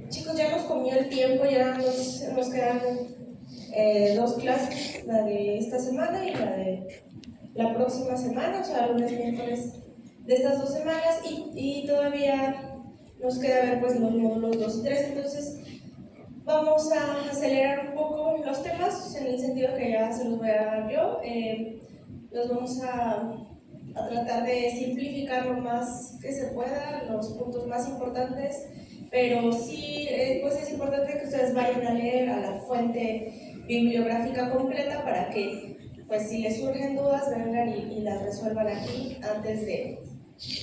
Chicos, ya nos comió el tiempo, ya nos quedan 2 clases, la de esta semana y la de la próxima semana, o sea, lunes, miércoles de estas 2 semanas, y todavía nos queda ver pues los módulos 2 y 3, entonces vamos a acelerar un poco los temas, en el sentido que ya se los voy a dar yo. Los vamos a tratar de simplificar lo más que se pueda, los puntos más importantes, pero sí pues es importante que ustedes vayan a leer a la fuente bibliográfica completa para que, pues si les surgen dudas, vengan y las resuelvan aquí antes de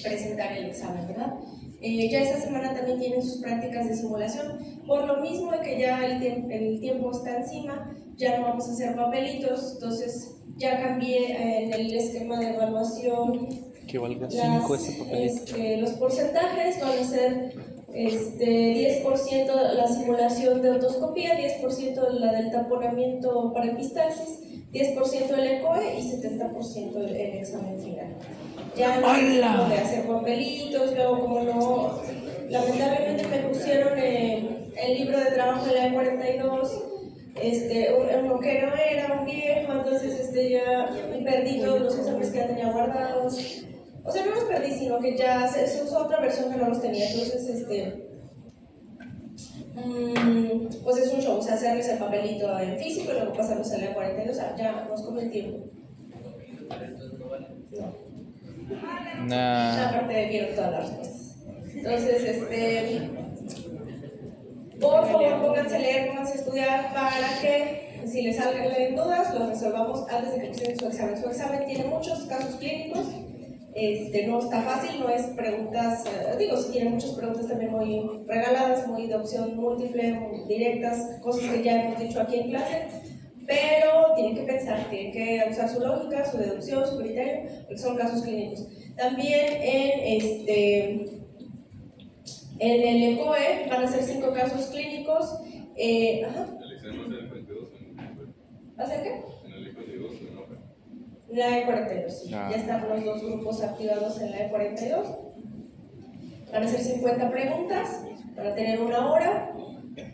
presentar el examen, ¿verdad? Ya esta semana también tienen sus prácticas de simulación, por lo mismo de que ya el tiempo está encima, ya no vamos a hacer papelitos, entonces ya cambié en el esquema de evaluación que valga 5 ese papelito. Los porcentajes van a ser 10% la simulación de otoscopía, 10% la del taponamiento para epistaxis, 10% el ECOE y 70% el examen final. Ya no de hacer papelitos, luego como no, lamentablemente me pusieron el libro de trabajo en la E42, uno que no era un viejo, entonces ya perdí todos los exámenes que ya tenía guardados. O sea, no los perdí, sino que ya se usó otra versión que no los tenía, entonces pues es un show, o sea, hacerles el papelito en físico y luego pasarlos a la E42, o sea, ya nos come el tiempo. No. Aparte quiero todas las respuestas. Entonces, por favor, pónganse a leer, pónganse a estudiar para que, si les salen dudas, los resolvamos antes de que presenten su examen. Su examen tiene muchos casos clínicos, no está fácil, no es preguntas, sí tiene muchas preguntas también muy regaladas, muy de opción múltiple, muy directas, cosas que ya hemos dicho aquí en clase, pero tienen que pensar, tienen que usar su lógica, su deducción, su criterio, porque son casos clínicos. También en el ECOE van a ser 5 casos clínicos. ¿Va a ser qué? La E42, sí. Ya están los 2 grupos activados en la E42. Van a ser 50 preguntas para tener 1 hora.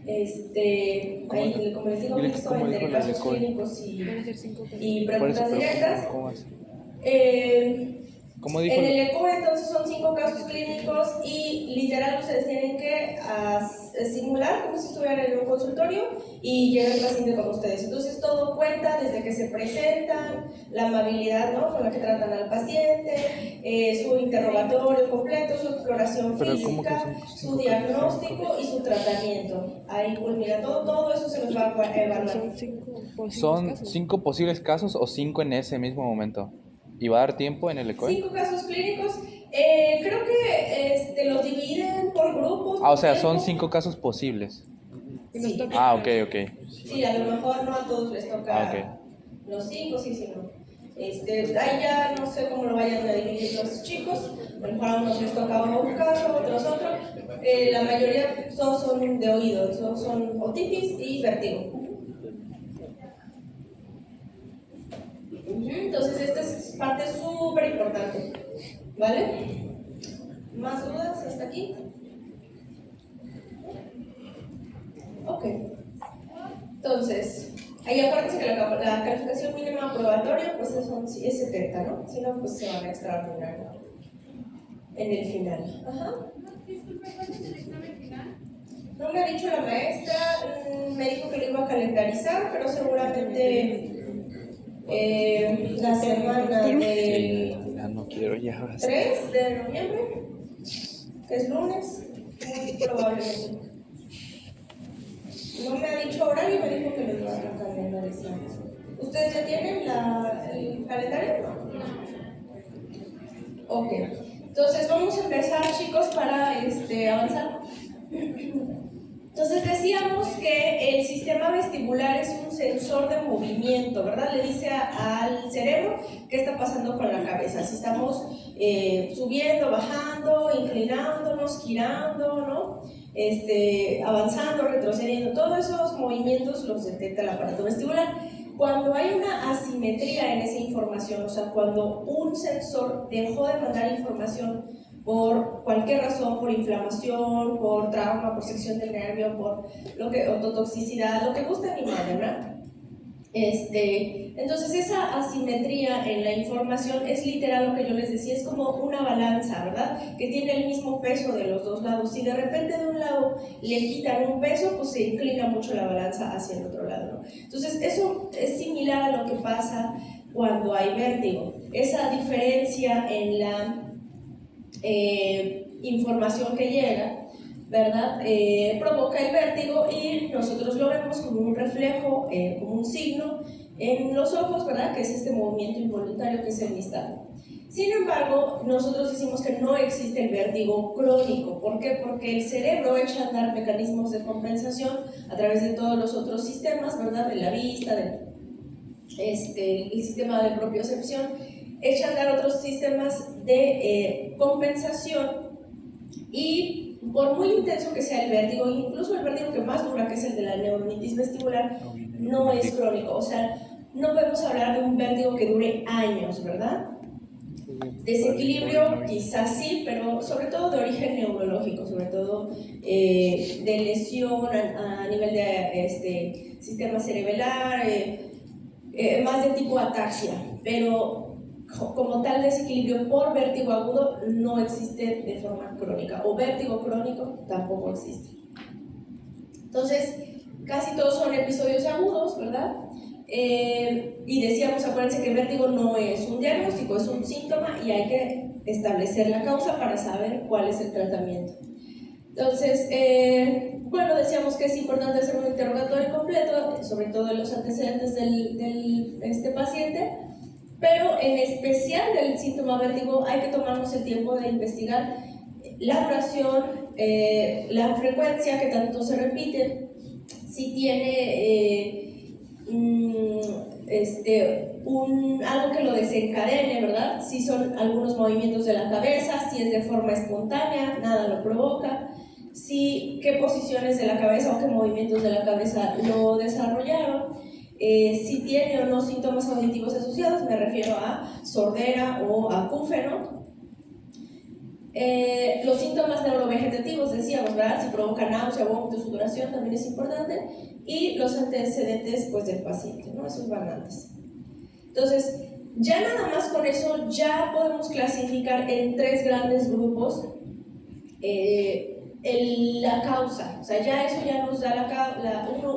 Ahí, como les digo, mixto entre casos clínicos y preguntas directas. En el ECOE entonces son 5 casos clínicos y literal ustedes tienen que simular como si estuvieran en un consultorio y llega el paciente con ustedes. Entonces todo cuenta desde que se presentan, la amabilidad, ¿no?, con la que tratan al paciente, su interrogatorio completo, su exploración física, su diagnóstico y su tratamiento. Ahí culmina todo eso se nos va a evaluar. ¿Son 5 posibles casos o 5 en ese mismo momento? ¿Y va a dar tiempo en el ECOE? 5 casos clínicos. Creo que los dividen por grupos. O sea, son 5 casos posibles. Sí. Ok. Sí, a lo mejor no a todos les toca los 5, sí, no. Ahí ya no sé cómo lo vayan a dividir los chicos. A lo mejor a unos les toca un caso, a otros otro. La mayoría todos son de oído, todos son otitis y vértigo. Entonces esta es parte súper importante, ¿vale? ¿Más dudas hasta aquí? Ok. Entonces, ahí acuérdense que la calificación mínima aprobatoria pues es 70, ¿no? Si no, pues se van a extraordinario en el final. Ajá. No me ha dicho la maestra, me dijo que lo iba a calendarizar, pero seguramente la semana del 3 de noviembre, que es lunes, muy probablemente. No me ha dicho horario, me dijo que lo iba a calendarizar. ¿Ustedes ya tienen el calendario? Ok. Entonces vamos a empezar, chicos, para avanzar. Entonces decíamos que el sistema vestibular es un sensor de movimiento, ¿verdad? Le dice al cerebro qué está pasando con la cabeza, si estamos subiendo, bajando, inclinándonos, girando, ¿no? Avanzando, retrocediendo, todos esos movimientos los detecta el aparato vestibular. Cuando hay una asimetría en esa información, o sea, cuando un sensor dejó de mandar información por cualquier razón, por inflamación, por trauma, por sección del nervio, por ototoxicidad, lo que gusten y manden, ¿verdad? Entonces esa asimetría en la información es literal lo que yo les decía, es como una balanza, ¿verdad? Que tiene el mismo peso de los dos lados. Si de repente de un lado le quitan un peso, pues se inclina mucho la balanza hacia el otro lado, ¿no? Entonces eso es similar a lo que pasa cuando hay vértigo. Esa diferencia en la información que llega, ¿verdad? Provoca el vértigo y nosotros lo vemos como un reflejo, como un signo en los ojos, ¿verdad? Que es este movimiento involuntario que es el nistagmo. Sin embargo, nosotros decimos que no existe el vértigo crónico. ¿Por qué? Porque el cerebro echa a andar mecanismos de compensación a través de todos los otros sistemas, ¿verdad? De la vista, el sistema de propiocepción, echa a andar otros sistemas de compensación y por muy intenso que sea el vértigo, incluso el vértigo que más dura, que es el de la neuronitis vestibular, no es crónico. O sea, no podemos hablar de un vértigo que dure años, ¿verdad? Desequilibrio quizás sí, pero sobre todo de origen neurológico, sobre todo de lesión a nivel de sistema cerebelar, más de tipo ataxia, pero como tal desequilibrio por vértigo agudo no existe de forma crónica, o vértigo crónico tampoco existe. Entonces, casi todos son episodios agudos, ¿verdad? Y decíamos, acuérdense que el vértigo no es un diagnóstico, es un síntoma y hay que establecer la causa para saber cuál es el tratamiento. Entonces, bueno, decíamos que es importante hacer un interrogatorio completo, sobre todo en los antecedentes del paciente, pero en especial del síntoma vértigo hay que tomarnos el tiempo de investigar la duración, la frecuencia que tanto se repite, si tiene algo que lo desencadene, ¿verdad? Si son algunos movimientos de la cabeza, si es de forma espontánea, nada lo provoca, si qué posiciones de la cabeza o qué movimientos de la cabeza lo desarrollaron, si tiene o no síntomas auditivos asociados, me refiero a sordera o acúfeno. Los síntomas neurovegetativos, decíamos, ¿verdad? Si provoca náusea, vómito, sudoración, también es importante. Y los antecedentes, pues, del paciente, ¿no? Esos van antes. Entonces, ya nada más con eso, ya podemos clasificar en 3 grandes grupos la causa. O sea, ya eso ya nos da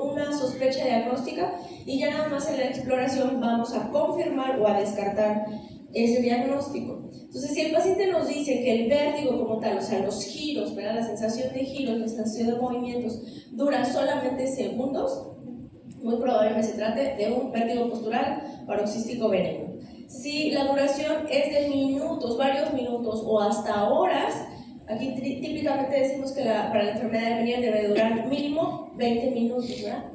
una sospecha diagnóstica y ya nada más en la exploración vamos a confirmar o a descartar ese diagnóstico. Entonces, si el paciente nos dice que el vértigo como tal, o sea, los giros, ¿verdad? La sensación de giros, la sensación de movimientos dura solamente segundos, muy probablemente se trate de un vértigo postural paroxístico benigno. Si la duración es de minutos, varios minutos o hasta horas, aquí típicamente decimos que para la enfermedad de Meniere debe durar mínimo 20 minutos, ¿verdad?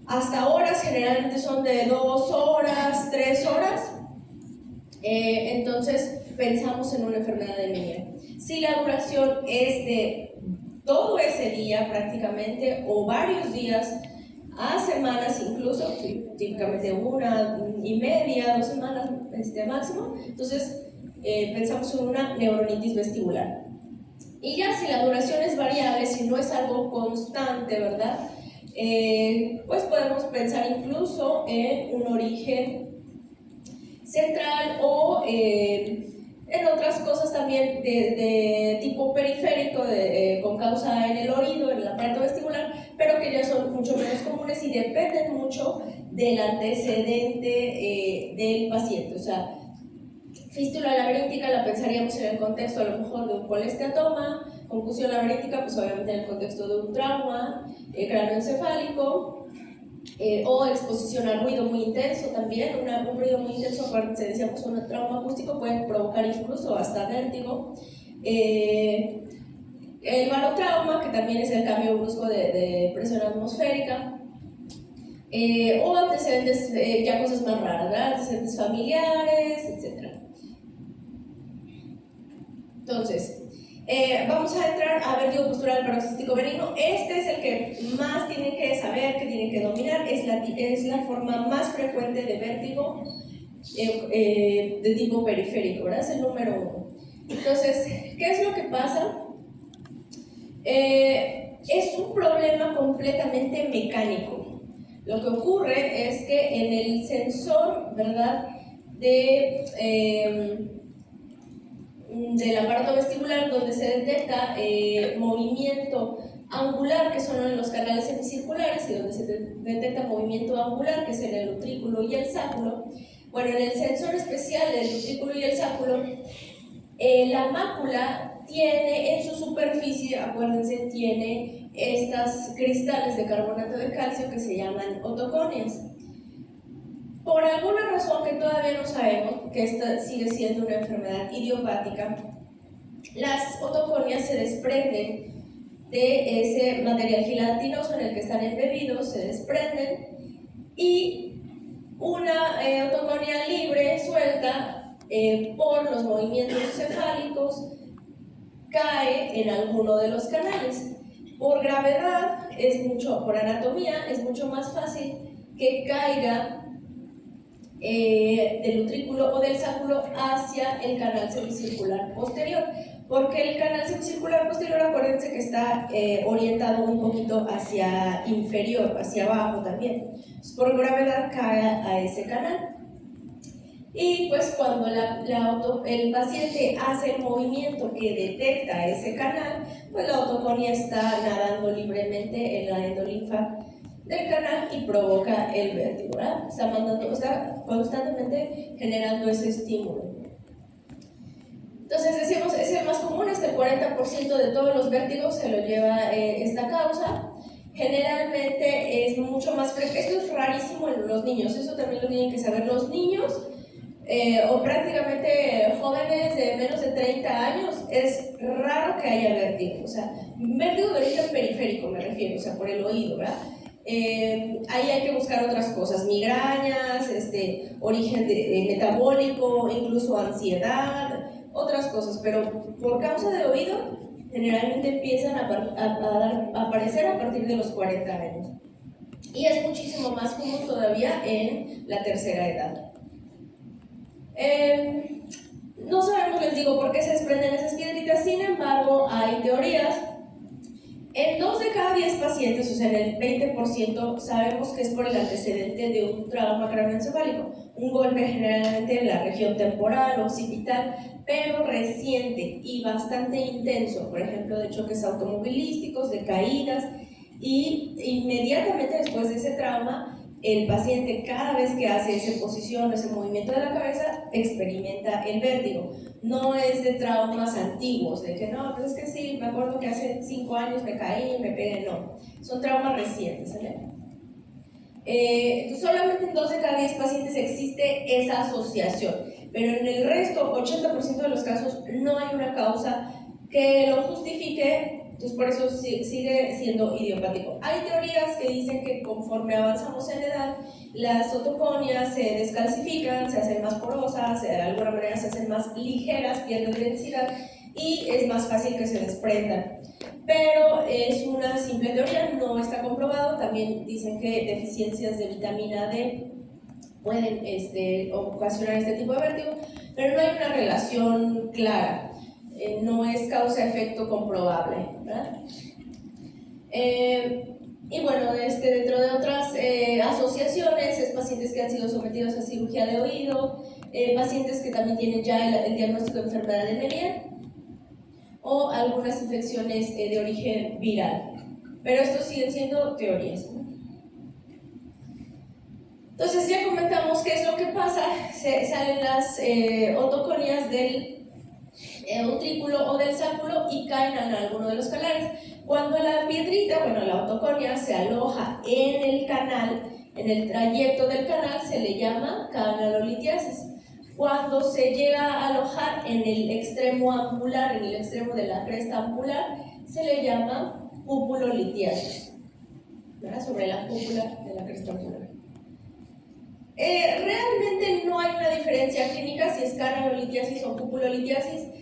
Hasta horas generalmente son de 2 horas, 3 horas. Entonces pensamos en una enfermedad de Meniere. Si la duración es de todo ese día prácticamente o varios días a semanas incluso, típicamente 1.5, 2 semanas máximo, entonces pensamos en una neuronitis vestibular. Y ya si la duración es variable, si no es algo constante, ¿verdad? Pues podemos pensar incluso en un origen central o en otras cosas también de tipo periférico, con causa en el oído, en el aparato vestibular, pero que ya son mucho menos comunes y dependen mucho del antecedente del paciente. O sea, fístula laberíntica la pensaríamos en el contexto a lo mejor de un colesteatoma, concusión laberíntica pues obviamente en el contexto de un trauma cráneoencefálico, o exposición al ruido muy intenso también, un ruido muy intenso, aparte decíamos un trauma acústico puede provocar incluso hasta vértigo. El barotrauma, que también es el cambio brusco de presión atmosférica, o antecedentes, ya cosas más raras, ¿verdad? Antecedentes familiares, etc. Entonces, vamos a entrar a vértigo postural paroxístico benigno. Este es el que más tienen que saber, que tienen que dominar. Es la forma más frecuente de vértigo de tipo periférico, ¿verdad? Es el número 1. Entonces, ¿qué es lo que pasa? Es un problema completamente mecánico. Lo que ocurre es que en el sensor, ¿verdad?, del aparato vestibular, donde se detecta movimiento angular, que son en los canales semicirculares, y donde se detecta movimiento angular, que es en el utrículo y el sáculo. Bueno, en el sensor especial del utrículo y el sáculo, la mácula tiene en su superficie, acuérdense, tiene estas cristales de carbonato de calcio que se llaman otoconias. Por alguna razón que todavía no sabemos, que esta sigue siendo una enfermedad idiopática, las otoconias se desprenden de ese material gelatinoso en el que están embebidos, se desprenden, y una otoconia libre, suelta, por los movimientos cefálicos, cae en alguno de los canales. Por gravedad, por anatomía, es mucho más fácil que caiga del utrículo o del sáculo hacia el canal semicircular posterior, porque el canal semicircular posterior, acuérdense que está orientado un poquito hacia inferior, hacia abajo también. Entonces, por gravedad cae a ese canal. Y pues cuando el paciente hace el movimiento que detecta ese canal, pues la otoconia está nadando libremente en la endolinfa del canal y provoca el vértigo, ¿verdad? Está constantemente generando ese estímulo. Entonces decimos, es el más común, hasta el 40% de todos los vértigos se lo lleva esta causa. Generalmente es mucho más frecuente, esto es rarísimo en los niños, eso también lo tienen que saber los niños, o prácticamente jóvenes de menos de 30 años, es raro que haya vértigo, o sea, vértigo de origen periférico me refiero, o sea, por el oído, ¿verdad? Ahí hay que buscar otras cosas, migrañas, origen metabólico, incluso ansiedad, otras cosas, pero por causa de oído generalmente empiezan a aparecer a partir de los 40 años, y es muchísimo más común todavía en la tercera edad. No sabemos, les digo, por qué se desprenden esas piedritas, sin embargo hay teorías. En 2 de cada 10 pacientes, o sea, en el 20%, sabemos que es por el antecedente de un trauma craneoencefálico, un golpe generalmente en la región temporal, occipital, pero reciente y bastante intenso, por ejemplo, de choques automovilísticos, de caídas, y inmediatamente después de ese trauma, el paciente, cada vez que hace esa posición, ese movimiento de la cabeza, experimenta el vértigo. No es de traumas antiguos, de que no, pues es que sí, me acuerdo que hace 5 años me caí, me pegué, no. Son traumas recientes, ¿vale? Solamente en 2 de cada 10 pacientes existe esa asociación, pero en el resto, 80% de los casos, no hay una causa que lo justifique. Entonces por eso sigue siendo idiopático. Hay teorías que dicen que conforme avanzamos en edad, las otoconias se descalcifican, se hacen más porosas, de alguna manera se hacen más ligeras, pierden densidad y es más fácil que se desprendan. Pero es una simple teoría, no está comprobado. También dicen que deficiencias de vitamina D pueden ocasionar este tipo de vértigo, pero no hay una relación clara. No es causa-efecto comprobable, ¿verdad? Y bueno, dentro de otras asociaciones, es pacientes que han sido sometidos a cirugía de oído, pacientes que también tienen ya el diagnóstico de enfermedad de Meniere, o algunas infecciones de origen viral. Pero estos siguen siendo teorías, ¿no? Entonces ya comentamos qué es lo que pasa. Salen las otoconias del utrículo o del sáculo y caen en alguno de los canales. Cuando la piedrita, bueno, la otoconia se aloja en el canal, en el trayecto del canal, se le llama canalolitiasis. Cuando se llega a alojar en el extremo ampular, en el extremo de la cresta ampular, se le llama cupulolitiasis, ¿verdad? Sobre la cúpula de la cresta ampular. Realmente no hay una diferencia clínica si es canalolitiasis o cupulolitiasis.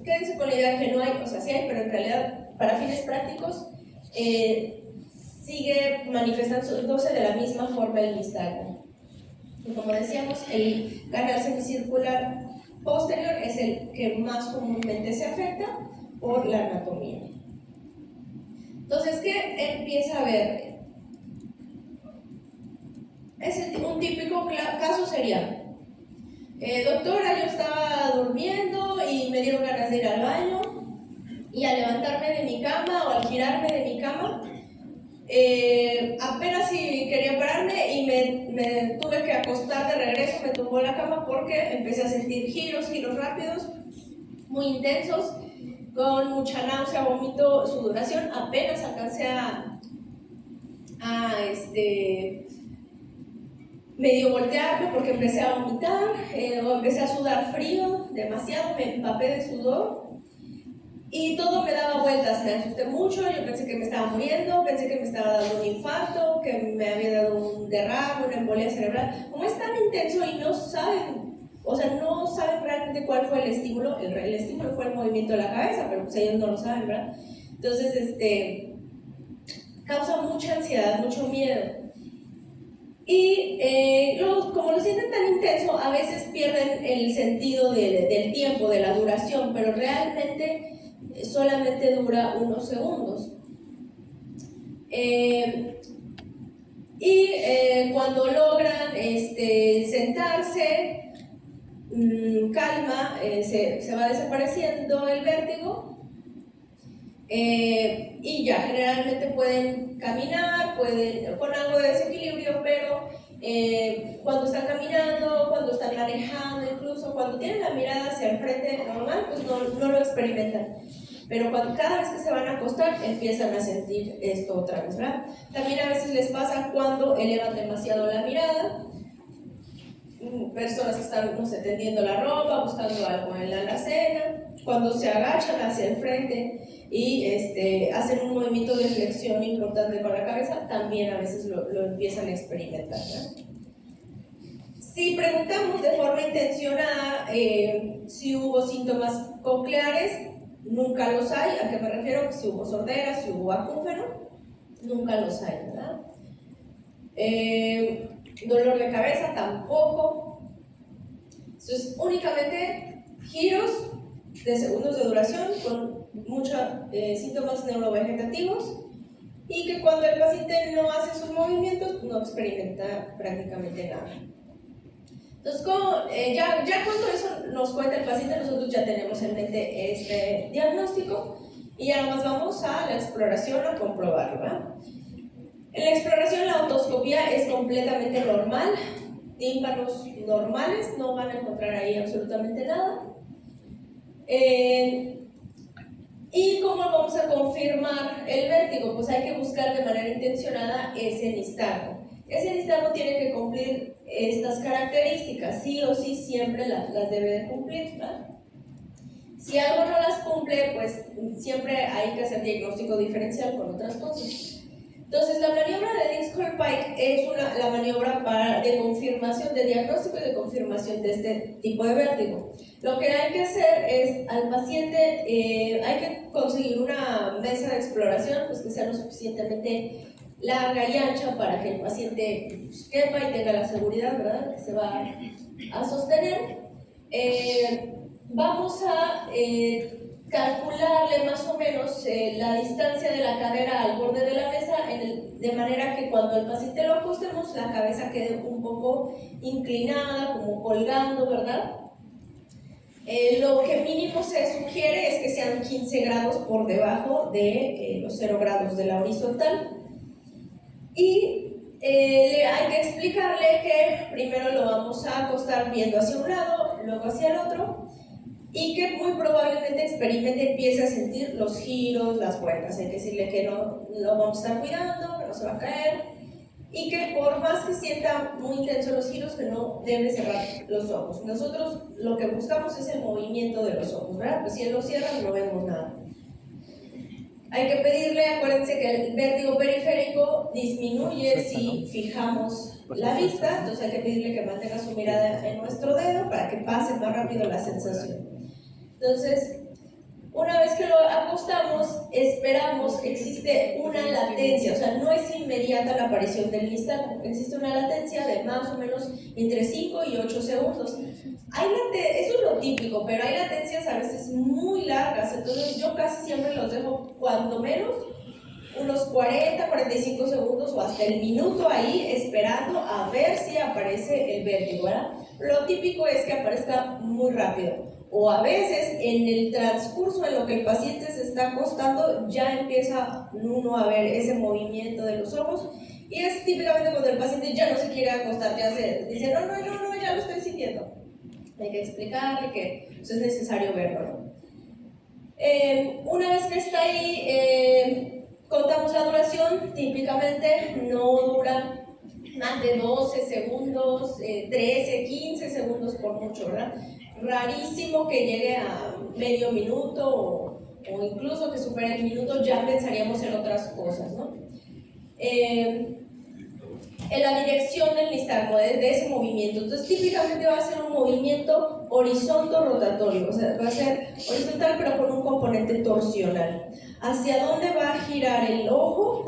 Quédense con la idea que no hay, o sea, sí hay, pero en realidad, para fines prácticos, sigue manifestándose de la misma forma el nistagmo. Y como decíamos, el canal semicircular posterior es el que más comúnmente se afecta por la anatomía. Entonces, ¿qué empieza a ver? Un típico caso sería, doctora, yo estaba durmiendo y me dieron ganas de ir al baño, y al levantarme de mi cama o al girarme de mi cama, apenas si quería pararme y me tuve que acostar de regreso, me tumbó la cama porque empecé a sentir giros rápidos, muy intensos, con mucha náusea, vómito, sudoración. Apenas alcancé a medio voltearme porque empecé a vomitar, o empecé a sudar frío, demasiado, me empapé de sudor. Y todo me daba vueltas, me asusté mucho, yo pensé que me estaba muriendo, pensé que me estaba dando un infarto, que me había dado un derrame, una embolia cerebral. Como es tan intenso y no saben, o sea, no saben realmente cuál fue el estímulo fue el movimiento de la cabeza, pero pues ellos no lo saben, ¿verdad? Entonces, causa mucha ansiedad, mucho miedo. Y como lo sienten tan intenso, a veces pierden el sentido del tiempo, de la duración, pero realmente solamente dura unos segundos. Cuando logran sentarse, calma, se va desapareciendo el vértigo, y ya generalmente pueden caminar, con algo de desequilibrio, pero cuando están caminando, cuando están manejando, incluso cuando tienen la mirada hacia el frente normal, pues no lo experimentan. Pero cada vez que se van a acostar, empiezan a sentir esto otra vez, ¿verdad? También a veces les pasa cuando elevan demasiado la mirada. Personas que están, no sé, tendiendo la ropa, buscando algo en la alacena, cuando se agachan hacia el frente y hacen un movimiento de flexión importante con la cabeza, también a veces lo empiezan a experimentar, ¿verdad? Si preguntamos de forma intencionada si hubo síntomas cocleares, nunca los hay. ¿A qué me refiero? Si hubo sordera, si hubo acúfeno, nunca los hay, ¿verdad? Dolor de cabeza, tampoco. Entonces, únicamente giros de segundos de duración con muchos síntomas neurovegetativos, y que cuando el paciente no hace sus movimientos, no experimenta prácticamente nada. Entonces, ya cuando eso nos cuenta el paciente, nosotros ya tenemos en mente este diagnóstico y ya nomás vamos a la exploración a comprobarlo, ¿verdad? En la exploración, la otoscopía es completamente normal, tímpanos normales, no van a encontrar ahí absolutamente nada. ¿Y cómo vamos a confirmar el vértigo? Pues hay que buscar de manera intencionada ese nistagmo. Ese nistagmo tiene que cumplir estas características, sí o sí siempre las debe de cumplir, ¿verdad? Si algo no las cumple, pues siempre hay que hacer diagnóstico diferencial con otras cosas. Entonces, la maniobra de Dix-Hallpike es la maniobra de confirmación, de diagnóstico y de confirmación de este tipo de vértigo. Lo que hay que hacer es, al paciente, hay que conseguir una mesa de exploración pues, que sea lo suficientemente larga y ancha para que el paciente pues, quepa y tenga la seguridad, ¿verdad?, que se va a sostener. Vamos a calcularle más o menos la distancia de la cadera al borde de la mesa, de manera que cuando el paciente lo ajustemos, la cabeza quede un poco inclinada, como colgando, ¿verdad? Lo que mínimo se sugiere es que sean 15 grados por debajo de los 0 grados de la horizontal. Y hay que explicarle que primero lo vamos a acostar viendo hacia un lado, luego hacia el otro, y que muy probablemente empiece a sentir los giros, las vueltas. Hay que decirle que no lo vamos a estar cuidando, que no se va a caer, y que por más que sienta muy intenso los giros, que no debe cerrar los ojos. Nosotros lo que buscamos es el movimiento de los ojos, ¿verdad? Pues si él los cierra, no vemos nada. Hay que pedirle, acuérdense que el vértigo periférico disminuye si fijamos la vista, entonces hay que pedirle que mantenga su mirada en nuestro dedo para que pase más rápido la sensación. Entonces, Una vez que lo acostamos, esperamos, existe una latencia, o sea, no es inmediata la aparición del nistagmo, existe una latencia de más o menos entre 5 y 8 segundos. Eso es lo típico, pero hay latencias a veces muy largas, entonces yo casi siempre los dejo cuando menos unos 40, 45 segundos o hasta el minuto ahí esperando a ver si aparece el vértigo, ¿verdad? Lo típico es que aparezca muy rápido. O a veces en el transcurso en lo que el paciente se está acostando ya empieza uno a ver ese movimiento de los ojos y es típicamente cuando el paciente ya no se quiere acostar, ya se dice no, ya lo estoy sintiendo. Hay que explicarle que pues, es necesario verlo, ¿no? Una vez que está ahí, contamos la duración, típicamente no dura más de 12 segundos, 13, 15 segundos por mucho, ¿verdad? Rarísimo que llegue a medio minuto o incluso que supere el minuto, ya pensaríamos en otras cosas, ¿no? En la dirección del nistagmo, de ese movimiento. Entonces, típicamente va a ser un movimiento horizonto-rotatorio, o sea, va a ser horizontal pero con un componente torsional. ¿Hacia dónde va a girar el ojo?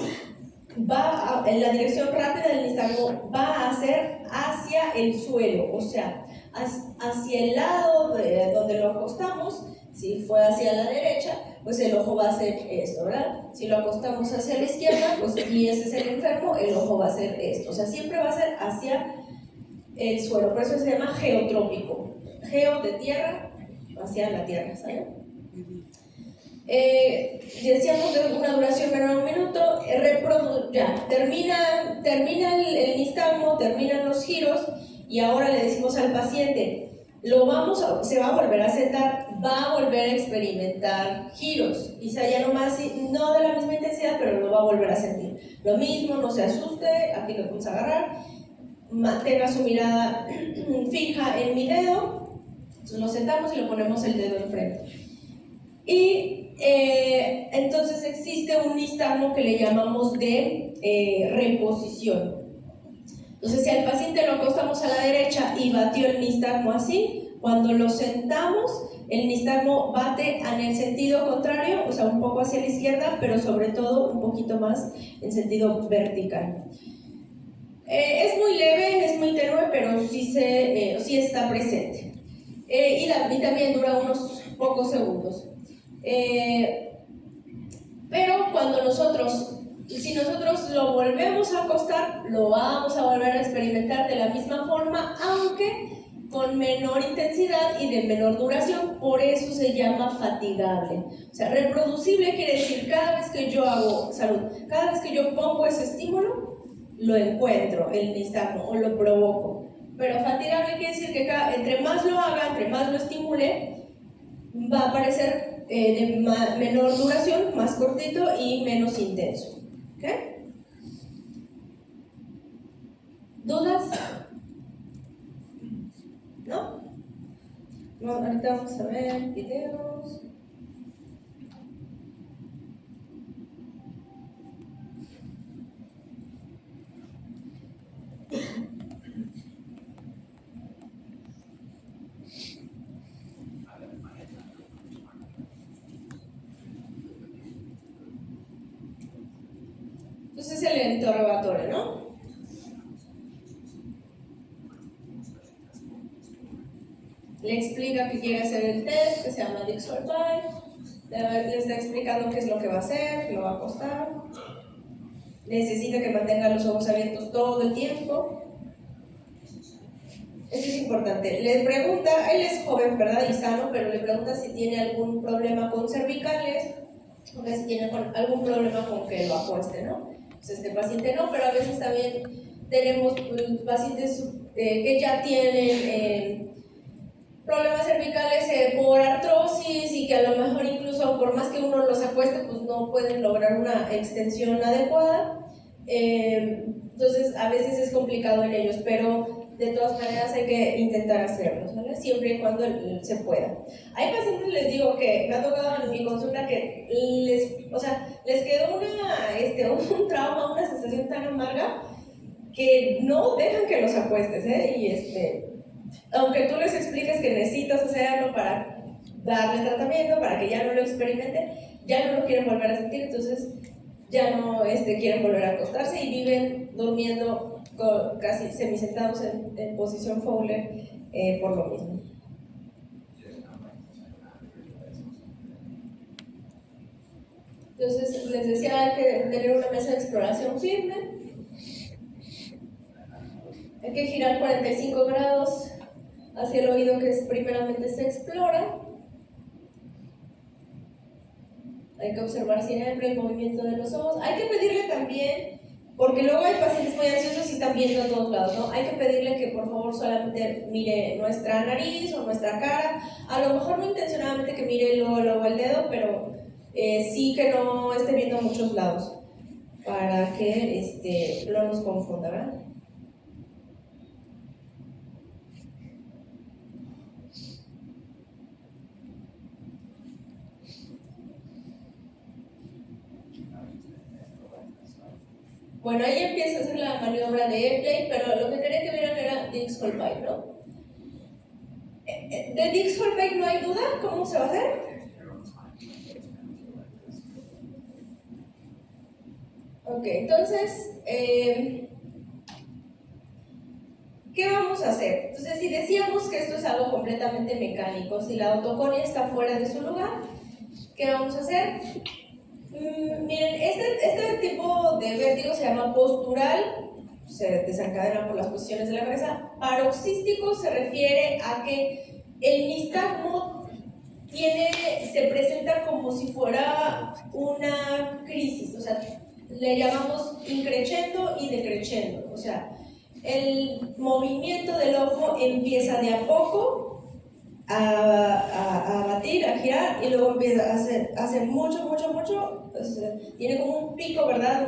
En la dirección rápida del nistagmo va a ser hacia el suelo, o sea, hacia el lado de donde lo acostamos. Si fue hacia la derecha, pues el ojo va a ser esto, ¿verdad? Si lo acostamos hacia la izquierda, pues y ese es el enfermo, el ojo va a ser esto. O sea, siempre va a ser hacia el suelo, por eso se llama geotrópico. Geo de tierra, hacia la tierra, ¿sabes? Decíamos de una duración menor a un minuto, ya, termina el nistagmo, terminan los giros y ahora le decimos al paciente, se va a volver a sentar, va a volver a experimentar giros, quizá ya no de la misma intensidad, pero lo va a volver a sentir. Lo mismo, no se asuste, aquí lo vamos a agarrar, mantenga su mirada fija en mi dedo, entonces lo sentamos y le ponemos el dedo enfrente. Y entonces existe un nistagmo que le llamamos de reposición. Entonces, si al paciente lo acostamos a la derecha y batió el nistagmo así, cuando lo sentamos, el nistagmo bate en el sentido contrario, o sea, un poco hacia la izquierda, pero sobre todo un poquito más en sentido vertical. Es muy leve, es muy tenue, pero sí está presente. Y también dura unos pocos segundos. Pero si nosotros lo volvemos a acostar, lo vamos a volver a experimentar de la misma forma, aunque con menor intensidad y de menor duración, por eso se llama fatigable. O sea, reproducible quiere decir cada vez que yo pongo ese estímulo, lo encuentro, el nistagmo, o lo provoco. Pero fatigable quiere decir que entre más lo haga, entre más lo estimule, va a aparecer de menor duración, más cortito y menos intenso. ¿Okay? ¿Dudas? ¿No? No, ahorita vamos a ver videos. Entonces el interrogatorio, ¿no? Le explica que quiere hacer el test, que se llama Dixortide, le está explicando qué es lo que va a hacer, lo va a acostar, necesita que mantenga los ojos abiertos todo el tiempo. Eso es importante. Le pregunta, él es joven, ¿verdad? Y sano, pero le pregunta si tiene algún problema con cervicales, o que si tiene algún problema con que lo acueste, ¿no? Pues este paciente no, pero a veces también tenemos pacientes que ya tienen problemas cervicales por artrosis y que a lo mejor incluso por más que uno los acueste, pues no pueden lograr una extensión adecuada. Entonces a veces es complicado en ellos, pero de todas maneras hay que intentar hacerlo, ¿vale? Siempre y cuando se pueda. Hay pacientes, les digo, que me ha tocado en mi consulta que les quedó un trauma, una sensación tan amarga que no dejan que los acuestes, ¿eh? Y aunque tú les expliques que necesitas hacerlo para darle tratamiento para que ya no lo experimente, ya no lo quieren volver a sentir, entonces ya no quieren volver a acostarse y viven durmiendo casi semisentados en posición Fowler por lo mismo. Entonces les decía, hay que tener una mesa de exploración firme, hay que girar 45 grados hacia el oído que primeramente se explora. Hay que observar siempre el movimiento de los ojos. Hay que pedirle también, porque luego hay pacientes muy ansiosos y están viendo a todos lados, ¿no? Hay que pedirle que por favor solamente mire nuestra nariz o nuestra cara. A lo mejor no intencionadamente que mire luego el dedo, pero sí que no esté viendo a muchos lados, para que no nos confunda, ¿verdad? Bueno, ahí empieza a hacer la maniobra de Epley, pero lo que quería que vieran era Dix-Hallpike, ¿no? De Dix-Hallpike no hay duda, ¿cómo se va a hacer? Ok, entonces, ¿qué vamos a hacer? Entonces, si decíamos que esto es algo completamente mecánico, si la autoconia está fuera de su lugar, ¿qué vamos a hacer? Miren, este tipo de vértigo se llama postural, se desencadena por las posiciones de la cabeza. Paroxístico se refiere a que el nistagmo se presenta como si fuera una crisis, o sea, le llamamos increchendo y decrechendo, o sea, el movimiento del ojo empieza de a poco a batir, a girar, y luego empieza a hacer mucho, o sea, tiene como un pico, ¿verdad?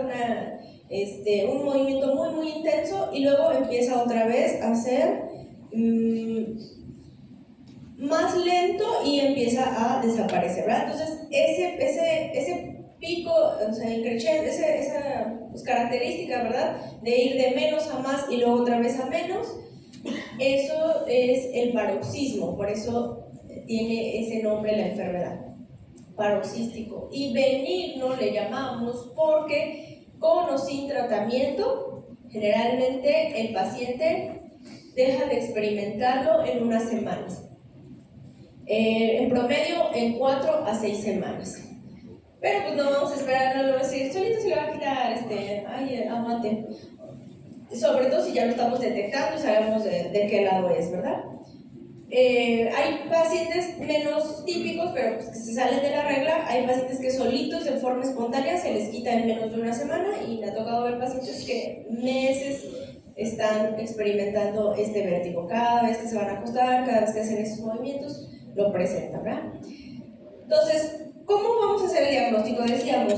Un movimiento muy, muy intenso, y luego empieza otra vez a hacer más lento y empieza a desaparecer, ¿verdad? Entonces, ese pico, o sea, esa pues, característica, ¿verdad? De ir de menos a más y luego otra vez a menos, eso es el paroxismo, por eso tiene ese nombre la enfermedad, paroxístico. Y benigno le llamamos porque con o sin tratamiento, generalmente el paciente deja de experimentarlo en unas semanas. En promedio en 4 a 6 semanas. Pero pues no vamos a esperar, no lo vamos a decir, solito se le va a quitar, aguante. Sobre todo si ya lo estamos detectando y sabemos de qué lado es, ¿verdad? Hay pacientes menos típicos, pero pues, que se salen de la regla. Hay pacientes que solitos, de forma espontánea, se les quita en menos de una semana, y me ha tocado ver pacientes que meses están experimentando este vértigo. Cada vez que se van a acostar, cada vez que hacen esos movimientos, lo presentan, ¿verdad? Entonces, ¿cómo vamos a hacer el diagnóstico? Decíamos,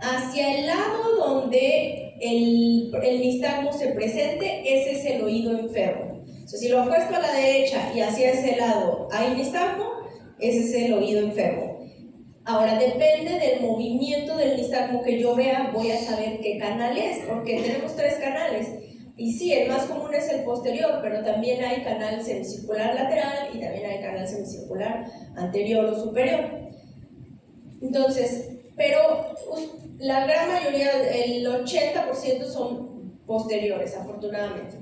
hacia el lado donde el nistagmo se presente, ese es el oído enfermo. O sea, si lo apuesto a la derecha y hacia ese lado hay nistagmo, ese es el oído enfermo. Ahora, depende del movimiento del nistagmo que yo vea, voy a saber qué canal es, porque tenemos 3 canales. Y sí, el más común es el posterior, pero también hay canal semicircular lateral y también hay canal semicircular anterior o superior. Entonces, pero la gran mayoría, el 80% son posteriores, afortunadamente.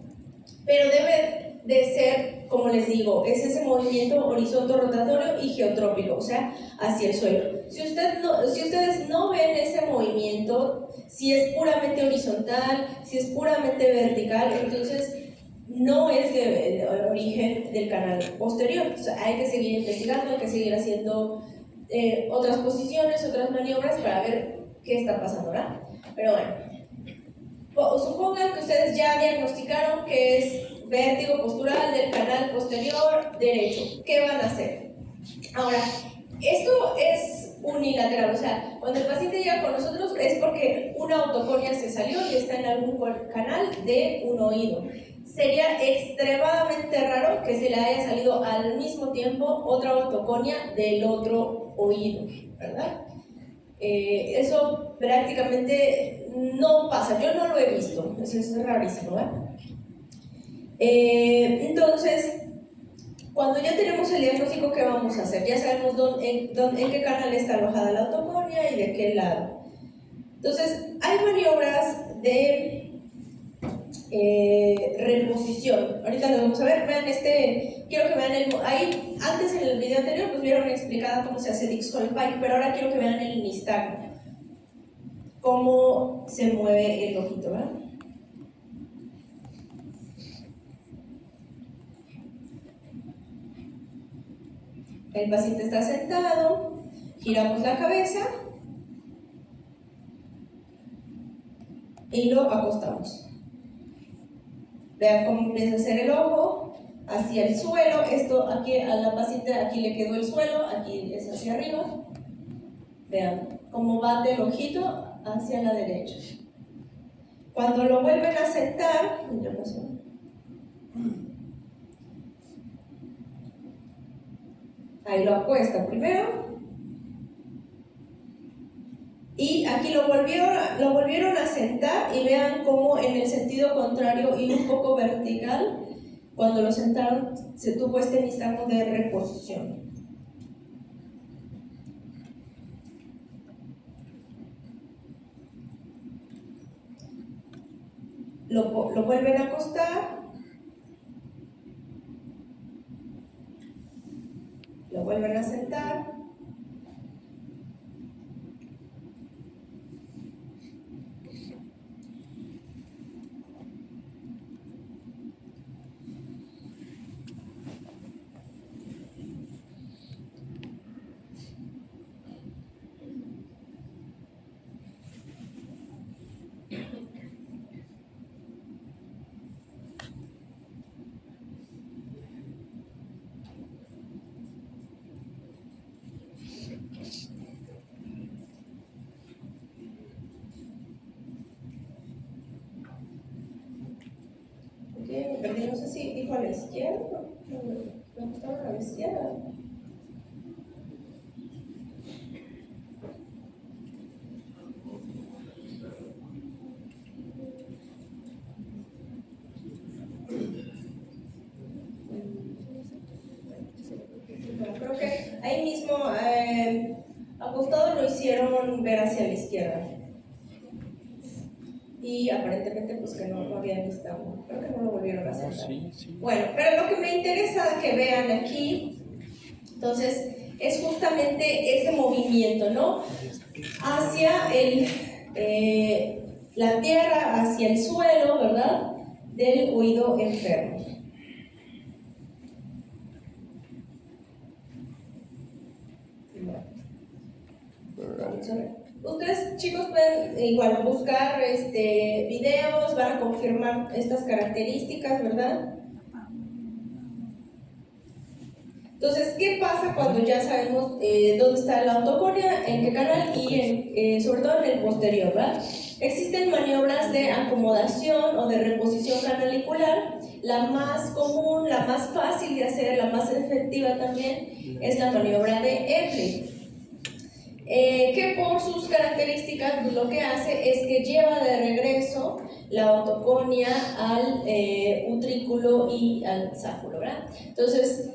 Pero debe de ser, como les digo, es ese movimiento horizontal rotatorio y geotrópico, o sea, hacia el suelo. Si ustedes no ven ese movimiento, si es puramente horizontal, si es puramente vertical, entonces no es de origen del canal posterior. O sea, hay que seguir investigando, hay que seguir haciendo otras posiciones, otras maniobras para ver qué está pasando, ¿verdad? Pero bueno, supongan que ustedes ya diagnosticaron que es vértigo postural del canal posterior derecho. ¿Qué van a hacer? Ahora, esto es unilateral, o sea, cuando el paciente llega con nosotros es porque una autoconia se salió y está en algún canal de un oído. Sería extremadamente raro que se le haya salido al mismo tiempo otra autoconia del otro oído, ¿verdad? Eso prácticamente no pasa, yo no lo he visto, eso es rarísimo, ¿eh? Entonces, Cuando ya tenemos el diagnóstico, ¿qué vamos a hacer? Ya sabemos en qué canal está alojada la autoconia y de qué lado. Entonces, hay maniobras de reposición. Ahorita lo vamos a ver. Vean quiero que vean ahí, antes en el video anterior pues vieron explicada cómo se hace Dix-Hall-Pike, pero ahora quiero que vean el nistagmo, cómo se mueve el ojito, ¿verdad? El paciente está sentado, giramos la cabeza y lo acostamos. Vean cómo empieza a hacer el ojo hacia el suelo. Esto aquí a la paciente, aquí le quedó el suelo, aquí es hacia arriba. Vean cómo bate el ojito hacia la derecha. Cuando lo vuelven a sentar, ahí lo acuesta primero. Y aquí lo volvieron a sentar y vean cómo en el sentido contrario y un poco vertical, cuando lo sentaron, se tuvo este nistagmo de reposición. Lo vuelven a acostar. Lo vuelven a sentar. Me perdí, no sé si dijo a la izquierda, me gustaba a la izquierda. No, creo que ahí mismo acostado lo hicieron ver hacia la izquierda. Y aparentemente pues que no había nistagmo. Creo que no lo volvieron a hacer. Sí. Bueno, pero lo que me interesa que vean aquí, entonces, es justamente ese movimiento, ¿no? Hacia la tierra, hacia el suelo, ¿verdad? Del oído enfermo. Vamos a ver. Ustedes, chicos, pueden igual buscar videos, van a confirmar estas características, ¿verdad? Entonces, ¿qué pasa cuando ya sabemos dónde está la autoconia, en qué canal y sobre todo en el posterior, ¿verdad? Existen maniobras de acomodación o de reposición canalicular. La más común, la más fácil de hacer, la más efectiva también es la maniobra de Epley. Que por sus características lo que hace es que lleva de regreso la autoconia al utrículo y al sáculo, ¿verdad? Entonces,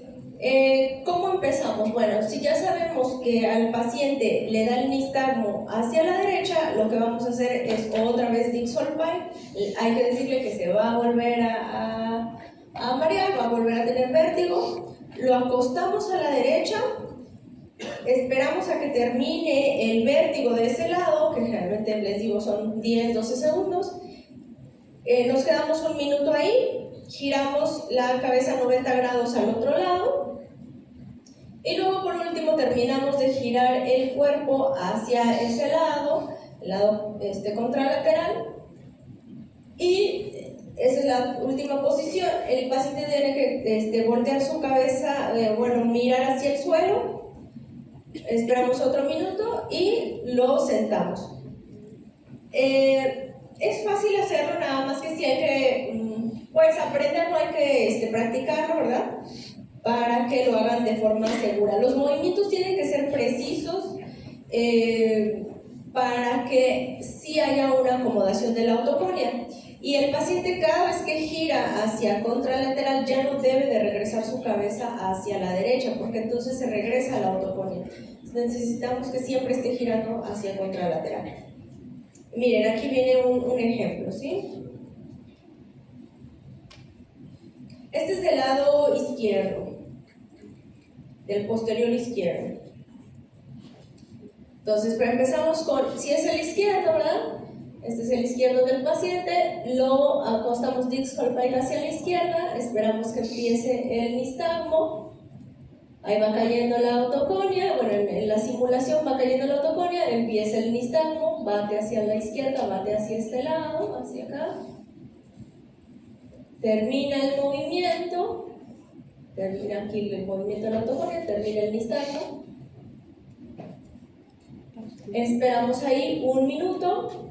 ¿cómo empezamos? Bueno, si ya sabemos que al paciente le da el nistagmo hacia la derecha, lo que vamos a hacer es otra vez Dix-Hall-Pike. Hay que decirle que se va a volver a marear, va a volver a tener vértigo. Lo acostamos a la derecha. Esperamos a que termine el vértigo de ese lado, que generalmente les digo son 10-12 segundos. Nos quedamos un minuto ahí, giramos la cabeza 90 grados al otro lado y luego por último terminamos de girar el cuerpo hacia ese lado, el lado contralateral, y esa es la última posición. El paciente tiene que voltear su cabeza, mirar hacia el suelo. Esperamos otro minuto y lo sentamos. Es fácil hacerlo, nada más que si hay que aprenderlo, hay que practicarlo, ¿verdad? Para que lo hagan de forma segura. Los movimientos tienen que ser precisos para que sí haya una acomodación de la autoconia. Y el paciente cada vez que gira hacia contralateral ya no debe de regresar su cabeza hacia la derecha, porque entonces se regresa a la autoconía. Necesitamos que siempre esté girando hacia contralateral. Miren, aquí viene un ejemplo, ¿sí? Este es del lado izquierdo, del posterior izquierdo. Entonces, pero empezamos con, si es el izquierdo, ¿verdad? Este es el izquierdo del paciente, lo acostamos Dix-Holbein hacia la izquierda, esperamos que empiece el nistagmo, ahí va cayendo la autoconia, bueno, en la simulación va cayendo la autoconia, empieza el nistagmo, bate hacia la izquierda, bate hacia este lado, hacia acá, termina el movimiento, termina aquí el movimiento de la autoconia, termina el nistagmo, esperamos ahí 1 minuto.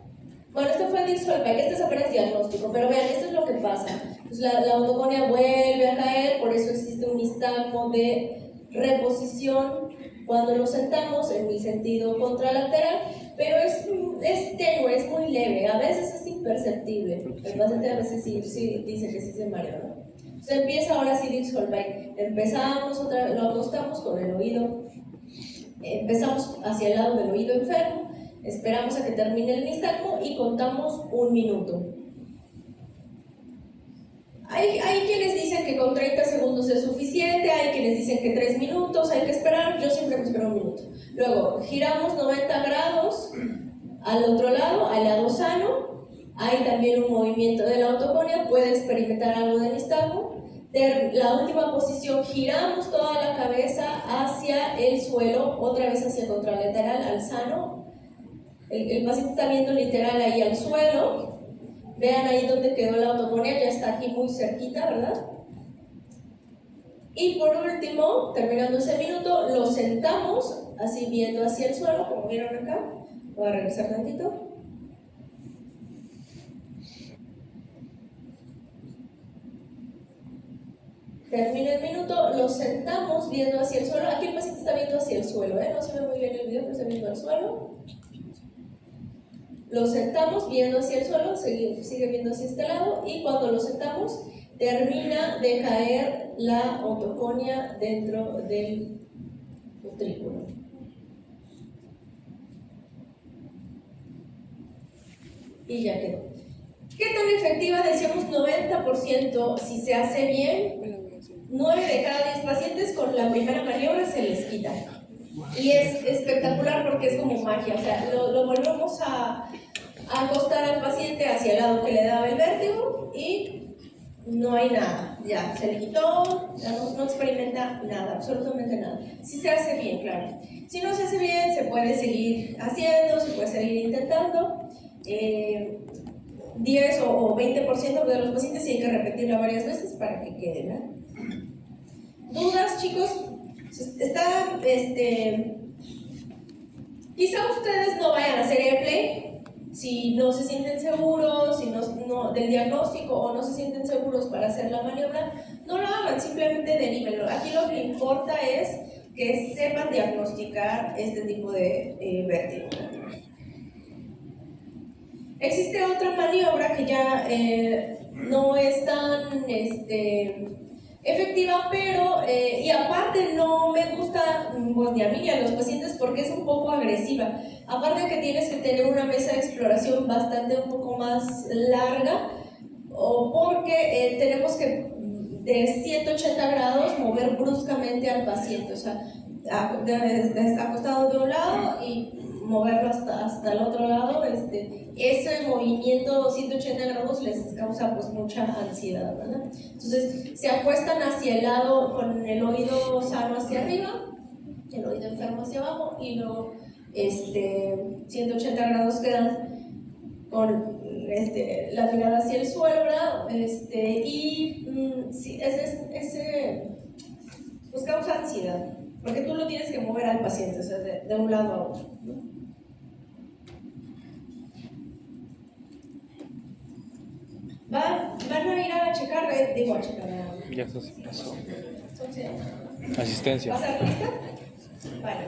Bueno, esto fue Dix-Holbein, este es apenas diagnóstico, pero vean, esto es lo que pasa. Pues la autoconia vuelve a caer, por eso existe un nistagmo de reposición cuando lo sentamos en el sentido contralateral, pero es tenue, es muy leve, a veces es imperceptible. El paciente a veces sí dice que sí se mareó, ¿no? Se empieza ahora sí Dix-Holbein. Empezamos, lo acostamos con el oído, empezamos hacia el lado del oído enfermo, esperamos a que termine el nistagmo y contamos 1 minuto. Hay quienes dicen que con 30 segundos es suficiente, hay quienes dicen que 3 minutos, hay que esperar, yo siempre me espero 1 minuto. Luego, giramos 90 grados al otro lado, al lado sano, hay también un movimiento de la autoconia, puede experimentar algo de nistagmo. La última posición, giramos toda la cabeza hacia el suelo, otra vez hacia contralateral, al sano. El paciente está viendo literal ahí al suelo. Vean ahí donde quedó la autoconia, ya está aquí muy cerquita, ¿verdad? Y por último, terminando ese minuto, lo sentamos, así viendo hacia el suelo, como vieron acá. Voy a regresar tantito. Termina el minuto, lo sentamos viendo hacia el suelo. Aquí el paciente está viendo hacia el suelo, no se ve muy bien el video, pero está viendo al suelo. Lo sentamos viendo hacia el suelo, sigue viendo hacia este lado, y cuando lo sentamos, termina de caer la autoconia dentro del utrículo. Y ya quedó. ¿Qué tan efectiva? Decíamos 90% si se hace bien. 9 de cada 10 pacientes con la primera maniobra se les quita. Y es espectacular porque es como magia. O sea, lo volvemos a acostar al paciente hacia el lado que le daba el vértigo y no hay nada. Ya, se le quitó, ya no experimenta nada, absolutamente nada. Si se hace bien, claro. Si no se hace bien, se puede seguir haciendo, se puede seguir intentando. 10 o 20% de los pacientes sí hay que repetirla varias veces para que quede, ¿no? ¿Dudas, chicos? Quizá ustedes no vayan a hacer airplay si no se sienten seguros, si del diagnóstico, o no se sienten seguros para hacer la maniobra. No lo hagan, simplemente derívenlo. Aquí lo que importa es que sepan diagnosticar este tipo de vértigo. Existe otra maniobra que ya no es tan efectiva, pero y aparte no me gusta pues, ni a mí ni a los pacientes porque es un poco agresiva. Aparte de que tienes que tener una mesa de exploración un poco más larga, o porque tenemos que de 180 grados mover bruscamente al paciente, o sea, acostado de un lado y moverlo hasta el otro lado. Ese movimiento 180 grados les causa pues mucha ansiedad, ¿verdad? Entonces se acuestan hacia el lado con el oído sano hacia arriba, el oído enfermo hacia abajo, y luego 180 grados quedan con la mirada hacia el suelo, ¿verdad? Sí, ese pues causa ansiedad, porque tú lo tienes que mover al paciente, o sea, de un lado a otro, ¿no? Van a ir a checar, Ya eso se pasó. Entonces, Asistencia. ¿vas a ser lista? Vale.